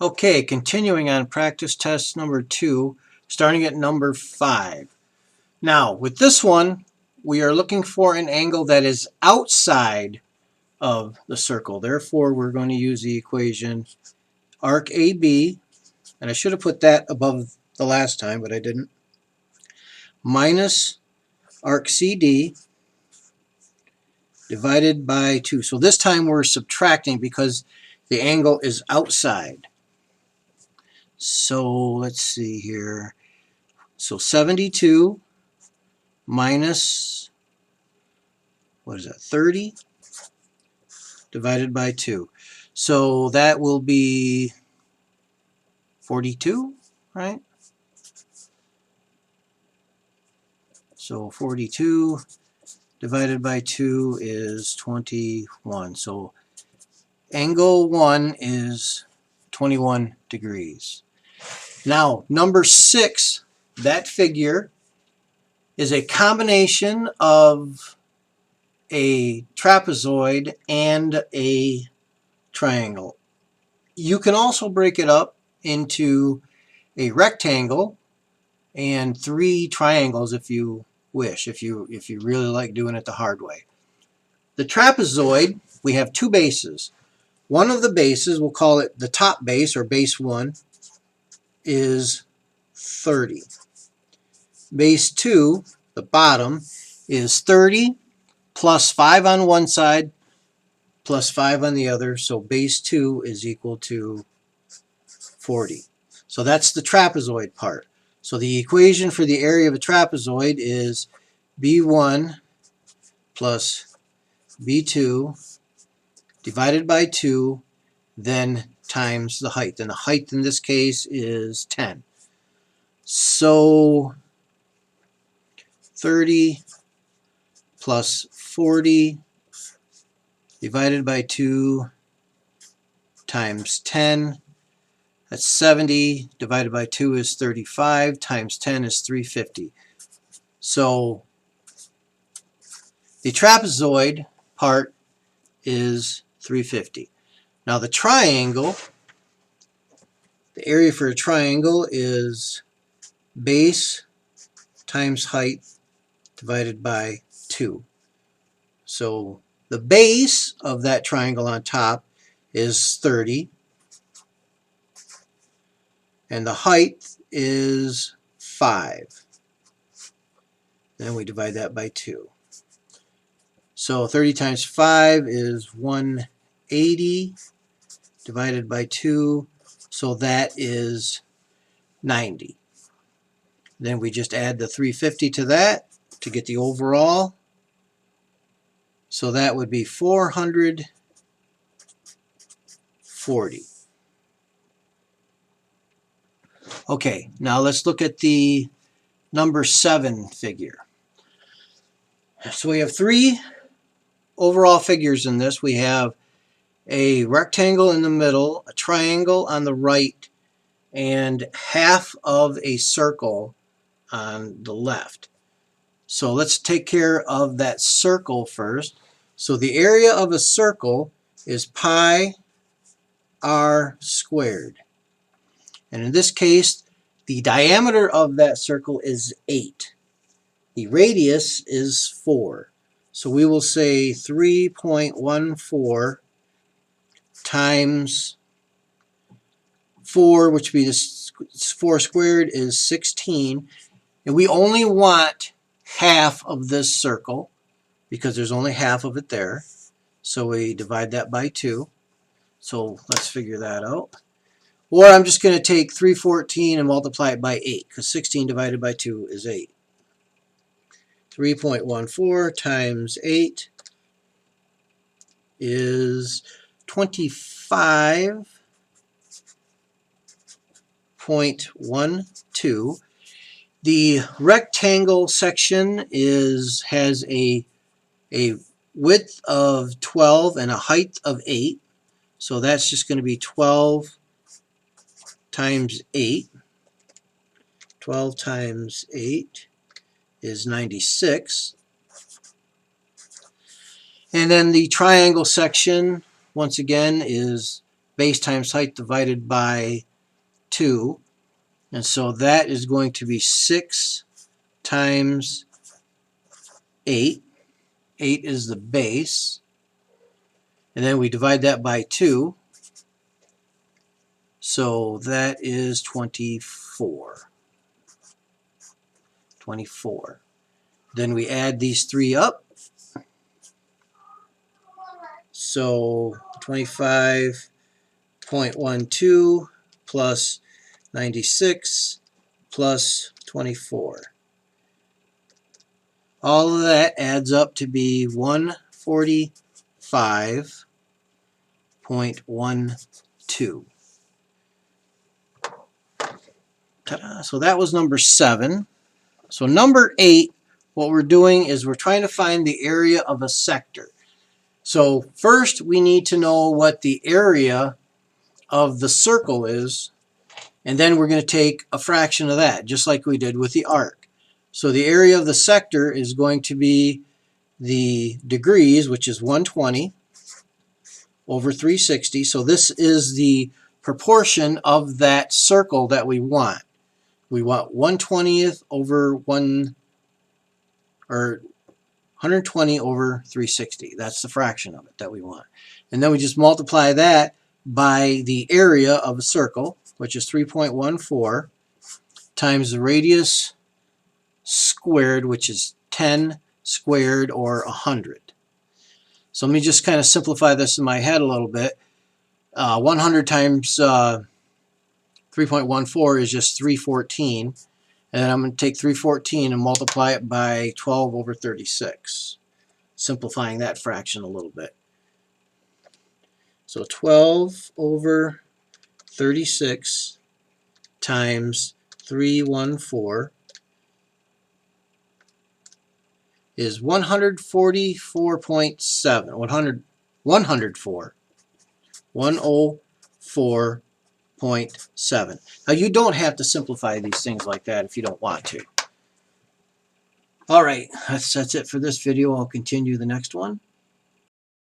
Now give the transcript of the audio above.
Okay, continuing on practice test number 2, starting at number 5. Now, with this one, we are looking for an angle that is outside of the circle. Therefore, we're going to use the equation arc AB, and I should have put that above the last time, but I didn't, minus arc CD divided by 2. So this time we're subtracting because the angle is outside. So let's see here. So 72 minus, what is that, 30 divided by 2. So that will be 42, right? So 42 divided by 2 is 21. So angle 1 is 21 degrees. Now, number 6, that figure is a combination of a trapezoid and a triangle. You can also break it up into a rectangle and 3 triangles if you wish, if you really like doing it the hard way. The trapezoid, we have 2 bases. One of the bases, we'll call it the top base or base 1, is 30. Base 2, the bottom, is 30 plus 5 on one side plus 5 on the other, so base 2 is equal to 40. So that's the trapezoid part. So the equation for the area of a trapezoid is B1 plus B2 divided by 2, then times the height. And the height in this case is 10. So 30 plus 40 divided by 2 times 10. That's 70 divided by 2 is 35 times 10 is 350. So the trapezoid part is 350. Now the triangle, the area for a triangle is base times height divided by 2. So the base of that triangle on top is 30. And the height is 5. Then we divide that by 2. So 30 times 5 is 180 divided by 2. So that is 90. Then we just add the 350 to that to get the overall. So that would be 440. Okay, now let's look at the number 7 figure. So we have 3 overall figures in this. We have a rectangle in the middle, a triangle on the right, and half of a circle on the left. So let's take care of that circle first. So the area of a circle is pi r squared. And in this case, the diameter of that circle is 8. The radius is 4. So we will say 3.14 times 4, which would be this 4 squared, is 16. And we only want half of this circle because there's only half of it there. So we divide that by 2. So let's figure that out. Or I'm just going to take 314 and multiply it by 8 because 16 divided by 2 is 8. 3.14 times 8 is 25.12. The rectangle section has a width of 12 and a height of 8. So that's just going to be 12 times 8. 12 times 8 is 96. And then the triangle section, once again, is base times height divided by 2. And so that is going to be 6 times 8. 8 is the base. And then we divide that by 2. So that is 24. 24. Then we add these 3 up. So 25.12 plus 96 plus 24. All of that adds up to be 145.12. Ta-da. So that was number 7. So number 8, what we're doing is we're trying to find the area of a sector. So first we need to know what the area of the circle is, and then we're going to take a fraction of that, just like we did with the arc. So the area of the sector is going to be the degrees, which is 120 over 360. So this is the proportion of that circle that we want. We want 1/20 over 120 over 360. That's the fraction of it that we want. And then we just multiply that by the area of a circle, which is 3.14, times the radius squared, which is 10 squared, or 100. So let me just kind of simplify this in my head a little bit. 100 times 3.14 is just 314. And then I'm going to take 314 and multiply it by 12 over 36. Simplifying that fraction a little bit. So 12 over 36 times 314 is 144.7. 104. 104.7. Now you don't have to simplify these things like that if you don't want to. All right, that's it for this video. I'll continue the next one.